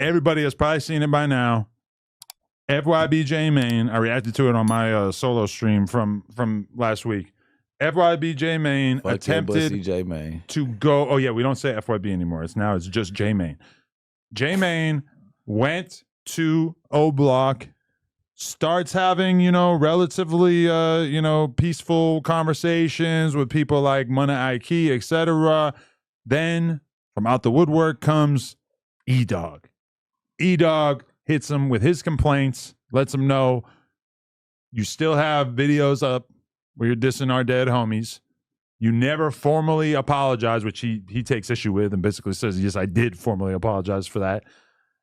everybody has probably seen it by now. FYBJ Main, I reacted to it on my solo stream from last week. FYBJ Main attempted to go. Oh yeah, we don't say FYB anymore. It's just J Main. J Main went to O Block, starts having relatively peaceful conversations with people like Mana Aiki, etc. Then from out the woodwork comes Edogg. Edogg hits him with his complaints, lets him know you still have videos up where you're dissing our dead homies. You never formally apologize, which he takes issue with and basically says, yes, I did formally apologize for that,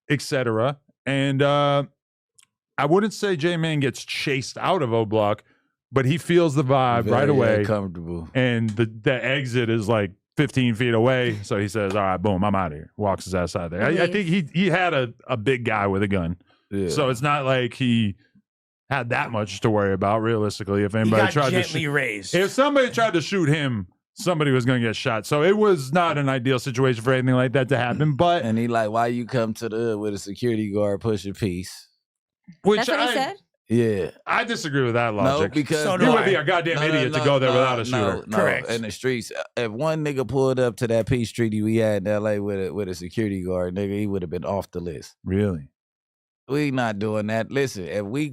etc. And I wouldn't say J-Man gets chased out of O-Block, but he feels the vibe right away. Comfortable. And the exit is like 15 feet away. So he says, all right, boom, I'm out of here. Walks his ass out of there. I think he had a big guy with a gun. Yeah. So it's not like he had that much to worry about, realistically. If anybody tried to shoot, if somebody tried to shoot him, somebody was going to get shot. So it was not an ideal situation for anything like that to happen. But and he like, why you come to the hood with a security guard pushing peace? That's what he said? Yeah. I disagree with that logic. No, because you would be a goddamn idiot to go there without a shooter. Correct. In the streets, if one nigga pulled up to that Peace Treaty we had in LA with a security guard, nigga, he would have been off the list. Really? We not doing that. Listen, if we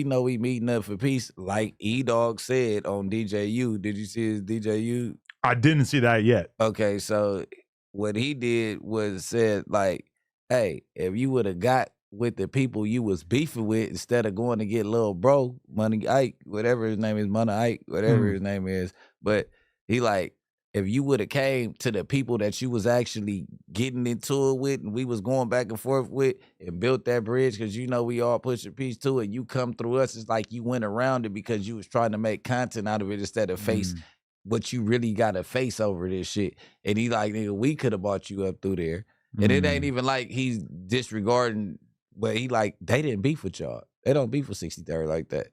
know we meeting up for peace, like Edogg said on DJU. Did you see his DJU? I didn't see that yet. Okay, so what he did was said like, hey, if you would have got with the people you was beefing with instead of going to get little bro, Money Ike, whatever his name is, Money Ike, whatever his name is. But he like, if you would have came to the people that you was actually getting into it with and we was going back and forth with and built that bridge, because we all pushing peace to it, you come through us, it's like you went around it because you was trying to make content out of it instead of face what you really got to face over this shit. And he like, nigga, we could have brought you up through there. And it ain't even like he's disregarding, but he like, they didn't beef with y'all. They don't beef with 63rd like that.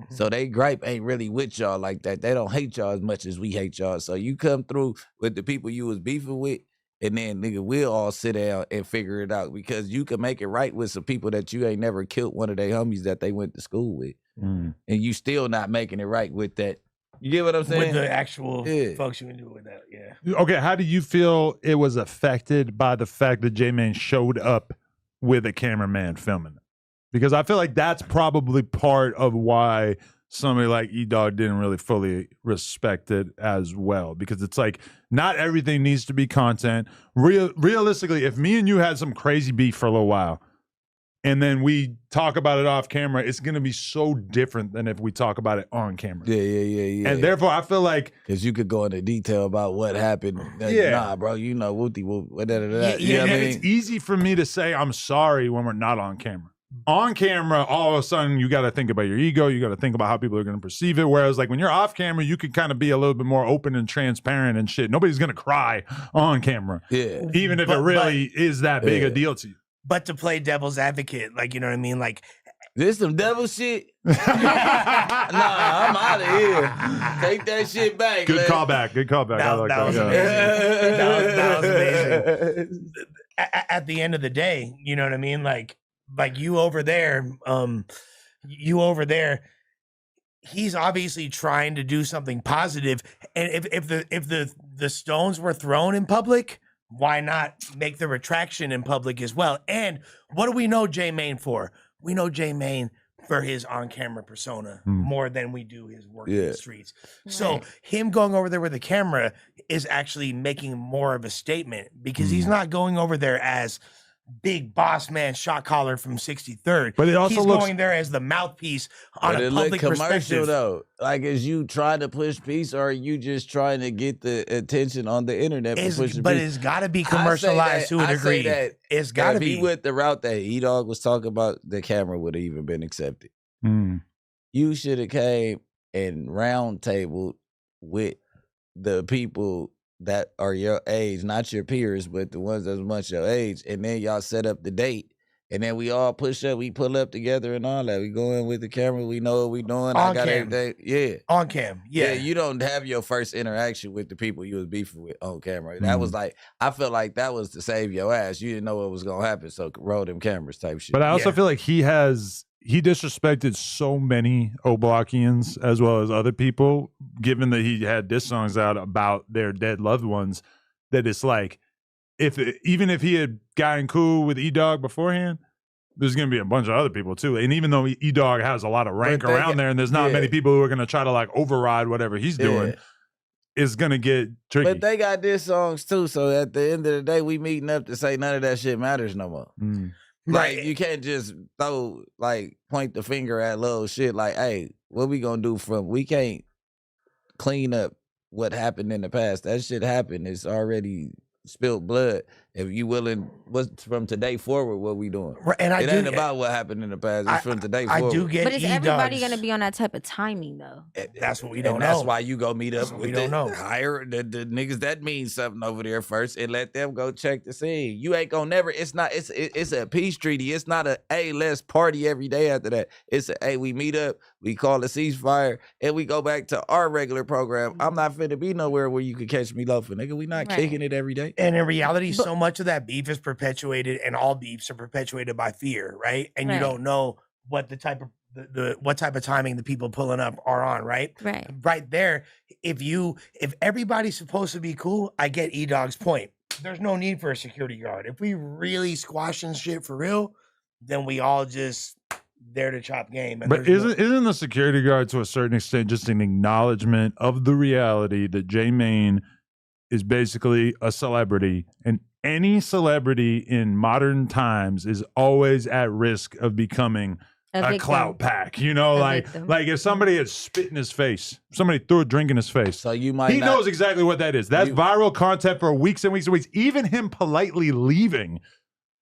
So they gripe ain't really with y'all like that. They don't hate y'all as much as we hate y'all. So you come through with the people you was beefing with, and then nigga, we'll all sit down and figure it out, because you can make it right with some people that you ain't never killed one of their homies that they went to school with. And you still not making it right with that. You get what I'm saying? With the actual folks you can do with that, yeah. Okay, how do you feel it was affected by the fact that J-Man showed up with a cameraman filming it? Because I feel like that's probably part of why somebody like Edogg didn't really fully respect it as well. Because it's like, not everything needs to be content. Realistically, if me and you had some crazy beef for a little while, and then we talk about it off camera, it's going to be so different than if we talk about it on camera. Yeah. And therefore, I feel like... Because you could go into detail about what happened. Nah, bro, whoopty-whoop, da-da-da-da. It's easy for me to say I'm sorry when we're not on camera. On camera, all of a sudden, you got to think about your ego. You got to think about how people are going to perceive it. Whereas, like, when you're off camera, you can kind of be a little bit more open and transparent and shit. Nobody's going to cry on camera. Yeah. Even if it really is that big a deal to you. But to play devil's advocate, like, you know what I mean? Like, this some devil shit? Nah, I'm out of here. Take that shit back. Good callback. That was amazing. That was amazing. At the end of the day, you know what I mean? Like you over there, he's obviously trying to do something positive. And if the stones were thrown in public, why not make the retraction in public as well? And what do we know J-Main for? We know J-Main for his on-camera persona more than we do his work in the streets. So him going over there with a camera is actually making more of a statement, because he's not going over there as big boss man shot caller from 63rd. But it also he's looks going there as the mouthpiece on a public commercial perspective. Though. Like, is you trying to push peace, or are you just trying to get the attention on the internet? But it's got to be commercialized to a degree. It's got to be. If he went the route that Edogg was talking about, the camera would have even been accepted. You should have came and round tabled with the people that are your age, not your peers, but the ones that's much your age, and then y'all set up the date And then we all push up, we pull up together and all that. We go in with the camera, we know what we doing. I got everything. Yeah. On cam. Yeah. You don't have your first interaction with the people you was beefing with on camera. That was like, I felt like that was to save your ass. You didn't know what was going to happen, so roll them cameras type shit. But I also feel like he disrespected so many Oblockians as well as other people, given that he had diss songs out about their dead loved ones, that it's like, even if he had gotten cool with Edogg beforehand, there's going to be a bunch of other people too. And even though Edogg has a lot of rank around there and there's not many people who are going to try to like override whatever he's doing, it's going to get tricky. But they got diss songs too. So at the end of the day, we meeting up to say none of that shit matters no more. Like, you can't just point the finger at little shit like, hey, what we going to do we can't clean up what happened in the past. That shit happened. It's already spilled blood. If you willing, what's from today forward, what we doing? Right, and it ain't about what happened in the past. It's from today forward. I do get But is everybody going to be on that type of timing, though? That's what we don't know. That's why you go meet up with hire the niggas that mean something over there first and let them go check the scene. You ain't gonna never, it's a peace treaty. It's not a, hey, let's party every day after that. It's a, hey, we meet up, we call a ceasefire, and we go back to our regular program. I'm not finna be nowhere where you could catch me loafing, nigga. We not kicking it every day. And in reality, so much of that beef is perpetuated, and all beefs are perpetuated by fear, right? And you don't know what the type of what type of timing the people pulling up are on, right? Right there. If everybody's supposed to be cool, I get Edogg's point. There's no need for a security guard. If we really squashing shit for real, then we all just there to chop game. And but isn't the security guard to a certain extent just an acknowledgement of the reality that J Mane is basically a celebrity, and any celebrity in modern times is always at risk of becoming a clout pack, you know, like if somebody had spit in his face, somebody threw a drink in his face. So you might he knows exactly what that is. That's viral content for weeks and weeks and weeks. Even him politely leaving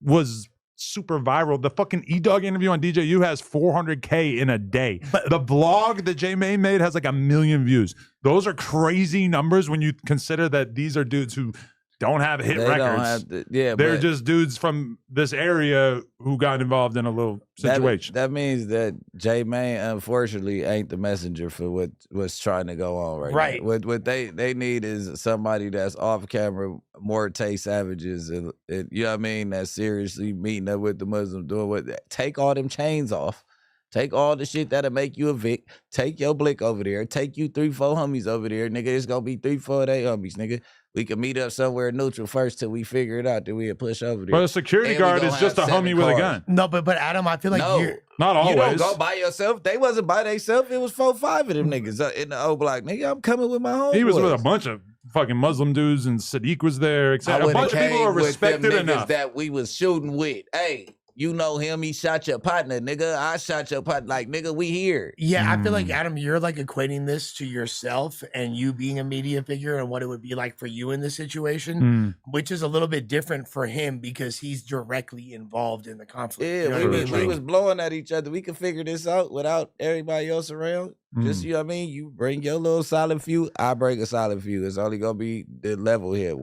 was super viral. The fucking Edogg interview on DJU has 400K in a day. But the blog that J Mane made has like 1 million views. Those are crazy numbers when you consider that these are dudes who don't have hit records. They're just dudes from this area who got involved in a little situation. That means that J Mane, unfortunately, ain't the messenger for what's trying to go on right now. What they need is somebody that's off camera, more Tay Savages, and you know what I mean, that's seriously meeting up with the Muslims, doing what. Take all them chains off. Take all the shit that'll make you a Vic. Take your Blick over there. Take you 3-4 homies over there, nigga. It's gonna be 3-4 of they homies, nigga. We can meet up somewhere neutral first till we figure it out. Then we'll push over there. But a security guard is just a homie with a gun. No, but Adam, I feel like you're not always. You don't go by yourself. They wasn't by themselves. It was 4-5 of them niggas in the old block. Nigga, I'm coming with my homeboys. He was with a bunch of fucking Muslim dudes, and Sadiq was there. Except a bunch of people are respected enough that we was shooting with. Hey. You know him, he shot your partner, nigga. I shot your partner. Like, nigga, we here. Yeah, I feel like, Adam, you're like equating this to yourself and you being a media figure and what it would be like for you in this situation, which is a little bit different for him because he's directly involved in the conflict. Yeah, you know we was blowing at each other. We could figure this out without everybody else around. Just, you know what I mean? You bring your little silent few, I bring a silent few. It's only going to be the level here.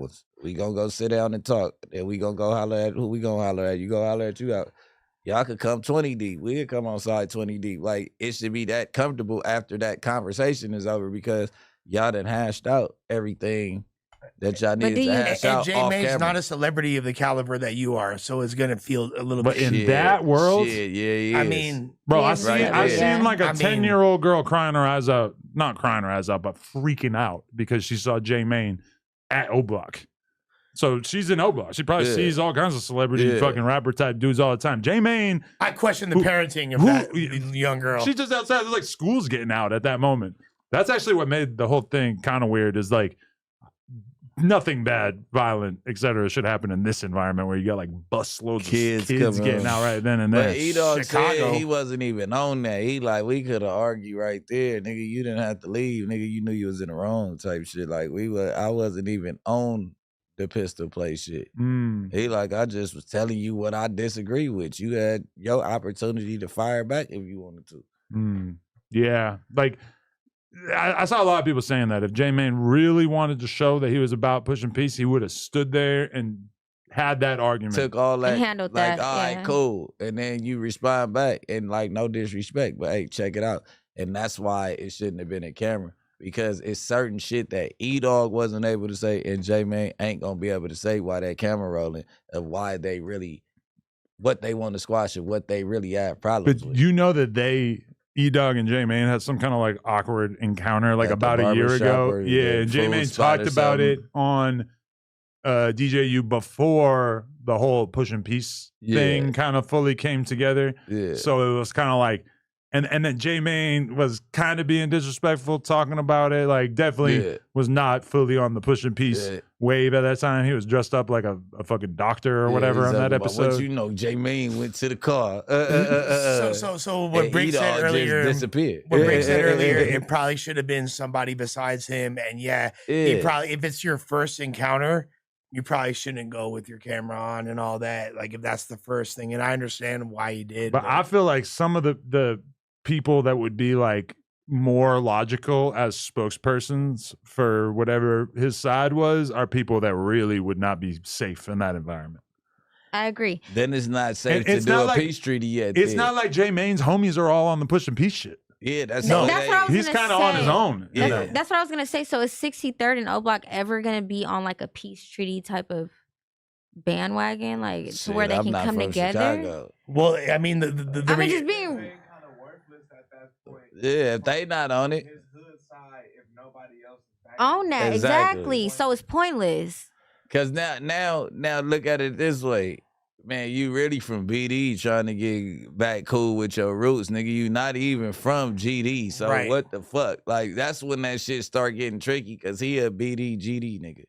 We going to go sit down and talk. Then we going to go holler at who we going to holler at. You go holler at you out. Y'all could come 20 deep. We could come on side 20 deep. Like, it should be that comfortable after that conversation is over because y'all done hashed out everything that y'all needed to hash out. And J Mane's not a celebrity of the caliber that you are, so it's gonna feel a little bit. But in that world, I mean, bro, I seen like a 10-year-old girl crying her eyes out, not crying her eyes out, but freaking out because she saw J Mane at O-Block. So she's in O-Block. She probably sees all kinds of celebrity fucking rapper type dudes all the time. J Mane, I question the parenting of that young girl. She's just outside. There's like schools getting out at that moment. That's actually what made the whole thing kind of weird. Is like, nothing bad, violent, etc. should happen in this environment where you got like busloads of kids getting out right then and there. But Edogg said he wasn't even on that. He like, we could have argued right there, nigga. You didn't have to leave, nigga. You knew you was in the wrong type shit. Like I wasn't even on the pistol play shit. He like, I just was telling you what I disagree with. You had your opportunity to fire back if you wanted to. Yeah, like. I saw a lot of people saying that if J Mane really wanted to show that he was about pushing peace, he would have stood there and had that argument. Took all that. And handled like, that, all right, yeah. cool. And then you respond back and like, no disrespect, but hey, check it out. And that's why it shouldn't have been a camera. Because it's certain shit that Edogg wasn't able to say and J-Man ain't gonna be able to say while that camera rolling of why they really, what they want to squash and what they really have problems But with. you know that Edogg and J-Man had some kind of like awkward encounter like At the about a year barbershop ago. where Yeah, the and J-Man food spot talked or about it something. on DJU before the whole Push and Peace thing kind of fully came together. Yeah. So it was kind of like, and then J-Man was kind of being disrespectful talking about it. Like definitely was not fully on the Push and Peace wave at that time. He was dressed up like a fucking doctor or whatever on that episode. What you know, J-Man went to the car. So what Bricc said earlier, disappeared. What Bricc said earlier, it probably should have been somebody besides him. And he probably, if it's your first encounter, you probably shouldn't go with your camera on and all that. Like if that's the first thing, and I understand why he did. But I feel like some of the people that would be like more logical as spokespersons for whatever his side was are people that really would not be safe in that environment. I agree. Then it's not safe to do a peace treaty yet. It's not like J-Man's homies are all on the Push and Peace shit. Yeah, that's what I was he's kind of on his own. That's what I was gonna say. So is 63rd and O Block ever gonna be on like a peace treaty type of bandwagon, like to where they can come together? Chicago. Well, I mean, I mean, just being. Yeah, if they not on it. On that, exactly. So it's pointless. Cause now look at it this way. Man, you really from BD trying to get back cool with your roots, nigga. You not even from GD. So what the fuck? Like that's when that shit start getting tricky, cause he a BD GD nigga.